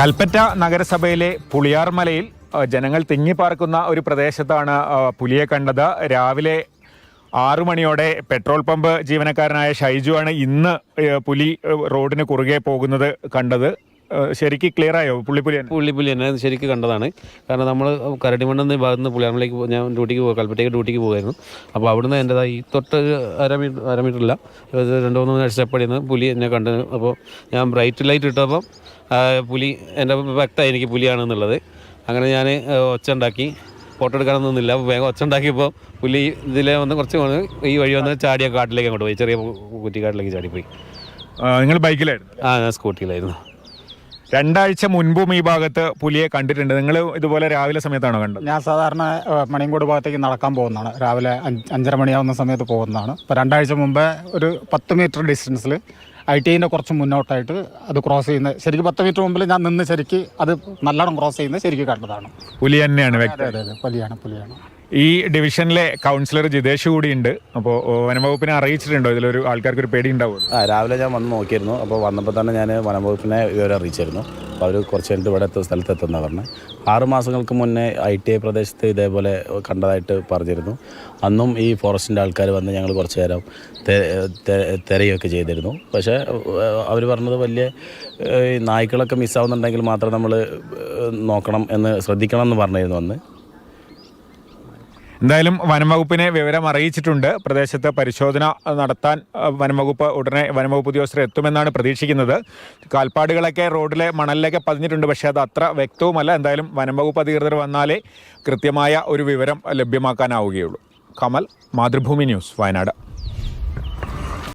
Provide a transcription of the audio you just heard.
കൽപ്പറ്റ നഗരസഭയിലെ പുളിയാർമലയിൽ ജനങ്ങൾ തിങ്ങിപ്പാർക്കുന്ന ഒരു പ്രദേശത്താണ് പുലിയെ കണ്ടത്. രാവിലെ 6 മണിയോടെ പെട്രോൾ പമ്പ് ജീവനക്കാരനായ ഷൈജു ആണ് ഇന്ന് പുലി റോഡിന് കുറുകെ പോകുന്നത് കണ്ടത്. ശരിക്ക് ക്ലിയർ ആയോ? പുള്ളി തന്നെ ശരിക്കും കണ്ടതാണ്. കാരണം നമ്മൾ കരടിമണ്ണെന്ന ഭാഗത്ത് നിന്ന് പുളിയാർമലയ്ക്ക് ഞാൻ കൽപ്പറ്റയ്ക്ക് ഡ്യൂട്ടിക്ക് പോകുമായിരുന്നു. അപ്പോൾ അവിടുന്ന് എൻ്റെതായി തൊട്ട് അര മീറ്ററില്ല 2-3 സ്റ്റെപ്പ് നിന്ന് പുലി എന്നെ കണ്ടത്. അപ്പോൾ ഞാൻ ബ്രൈറ്റ് ലൈറ്റ് ഇട്ടപ്പം പുലി എൻ്റെ വ്യക്തമായി എനിക്ക് പുലിയാണെന്നുള്ളത്. അങ്ങനെ ഞാൻ ഒച്ച ഉണ്ടാക്കി, ഫോട്ടോ എടുക്കാനൊന്നും നിന്നില്ല. വേഗം ഒച്ച ഉണ്ടാക്കിയപ്പോൾ പുലി ഇതിലെ വന്ന് കുറച്ച് ഈ വഴി വന്ന് ചാടിയ കാട്ടിലേക്ക് അങ്ങോട്ട് പോയി, ചെറിയ കുറ്റിക്കാട്ടിലേക്ക് ചാടിപ്പോയി. നിങ്ങൾ ബൈക്കിലായിരുന്നു? ഞാൻ സ്കൂട്ടിയിലായിരുന്നു. 2 ആഴ്ച മുൻപും ഈ ഭാഗത്ത് പുലിയെ കണ്ടിട്ടുണ്ട്. നിങ്ങൾ ഇതുപോലെ രാവിലെ സമയത്താണോ കണ്ടത്? ഞാൻ സാധാരണ മണിയങ്കോട് ഭാഗത്തേക്ക് നടക്കാൻ പോകുന്നതാണ്. രാവിലെ 5:30 മണിയാവുന്ന സമയത്ത് പോകുന്നതാണ്. ഇപ്പോൾ 2 ആഴ്ച മുമ്പേ ഒരു 10 മീറ്റർ ഡിസ്റ്റൻസിൽ ITIൻ്റെ കുറച്ച് മുന്നോട്ടായിട്ട് അത് ക്രോസ് ചെയ്യുന്ന, ശരിക്കും 10 മീറ്റർ മുമ്പിൽ ഞാൻ നിന്ന് ശരിക്ക് അത് നല്ലോണം ക്രോസ് ചെയ്യുന്നത് ശരിക്കും കണ്ടതാണ്. പുലി തന്നെയാണ്? അതെ, പുലിയാണ്. ഈ ഡിവിഷനിലെ കൗൺസിലർ ജിതേഷ് കൂടിയുണ്ട്. അപ്പോൾ വനംവകുപ്പിനെ അറിയിച്ചിട്ടുണ്ടോ? ഇതിലൊരു ആൾക്കാർക്ക് ഒരു പേടി ഉണ്ടാവുമല്ലോ? രാവിലെ ഞാൻ വന്ന് നോക്കിയിരുന്നു. അപ്പോൾ വന്നപ്പോൾ തന്നെ ഞാൻ വനംവകുപ്പിനെ വിവരം അറിയിച്ചിരുന്നു. അപ്പോൾ അവർ കുറച്ച് കഴിഞ്ഞിട്ട് ഇവിടെ സ്ഥലത്തെത്തുന്ന പറഞ്ഞത്. 6 മാസങ്ങൾക്ക് മുന്നേ ITI പ്രദേശത്ത് ഇതേപോലെ കണ്ടതായിട്ട് പറഞ്ഞിരുന്നു. അന്നും ഈ ഫോറസ്റ്റിൻ്റെ ആൾക്കാർ വന്ന് ഞങ്ങൾ കുറച്ച് നേരം തിരയൊക്കെ ചെയ്തിരുന്നു. പക്ഷേ അവർ പറഞ്ഞത് വലിയ നായ്ക്കളൊക്കെ മിസ്സാവുന്നുണ്ടെങ്കിൽ മാത്രം നമ്മൾ നോക്കണം എന്ന് ശ്രദ്ധിക്കണം എന്ന് പറഞ്ഞിരുന്നു അന്ന്. എന്തായാലും വനംവകുപ്പിനെ വിവരം അറിയിച്ചിട്ടുണ്ട്. പ്രദേശത്ത് പരിശോധന നടത്താൻ വനംവകുപ്പ് ഉടനെ വനംവകുപ്പ് ഉദ്യോഗസ്ഥർ എത്തുമെന്നാണ് പ്രതീക്ഷിക്കുന്നത്. കാൽപ്പാടുകളൊക്കെ റോഡിലെ മണലിലേക്ക് പതിഞ്ഞിട്ടുണ്ട്, പക്ഷേ അത് അത്ര വ്യക്തവുമല്ല. എന്തായാലും വനംവകുപ്പ് അധികൃതർ വന്നാലേ കൃത്യമായ ഒരു വിവരം ലഭ്യമാക്കാനാവുകയുള്ളൂ. കമൽ, മാതൃഭൂമി ന്യൂസ്, വയനാട്.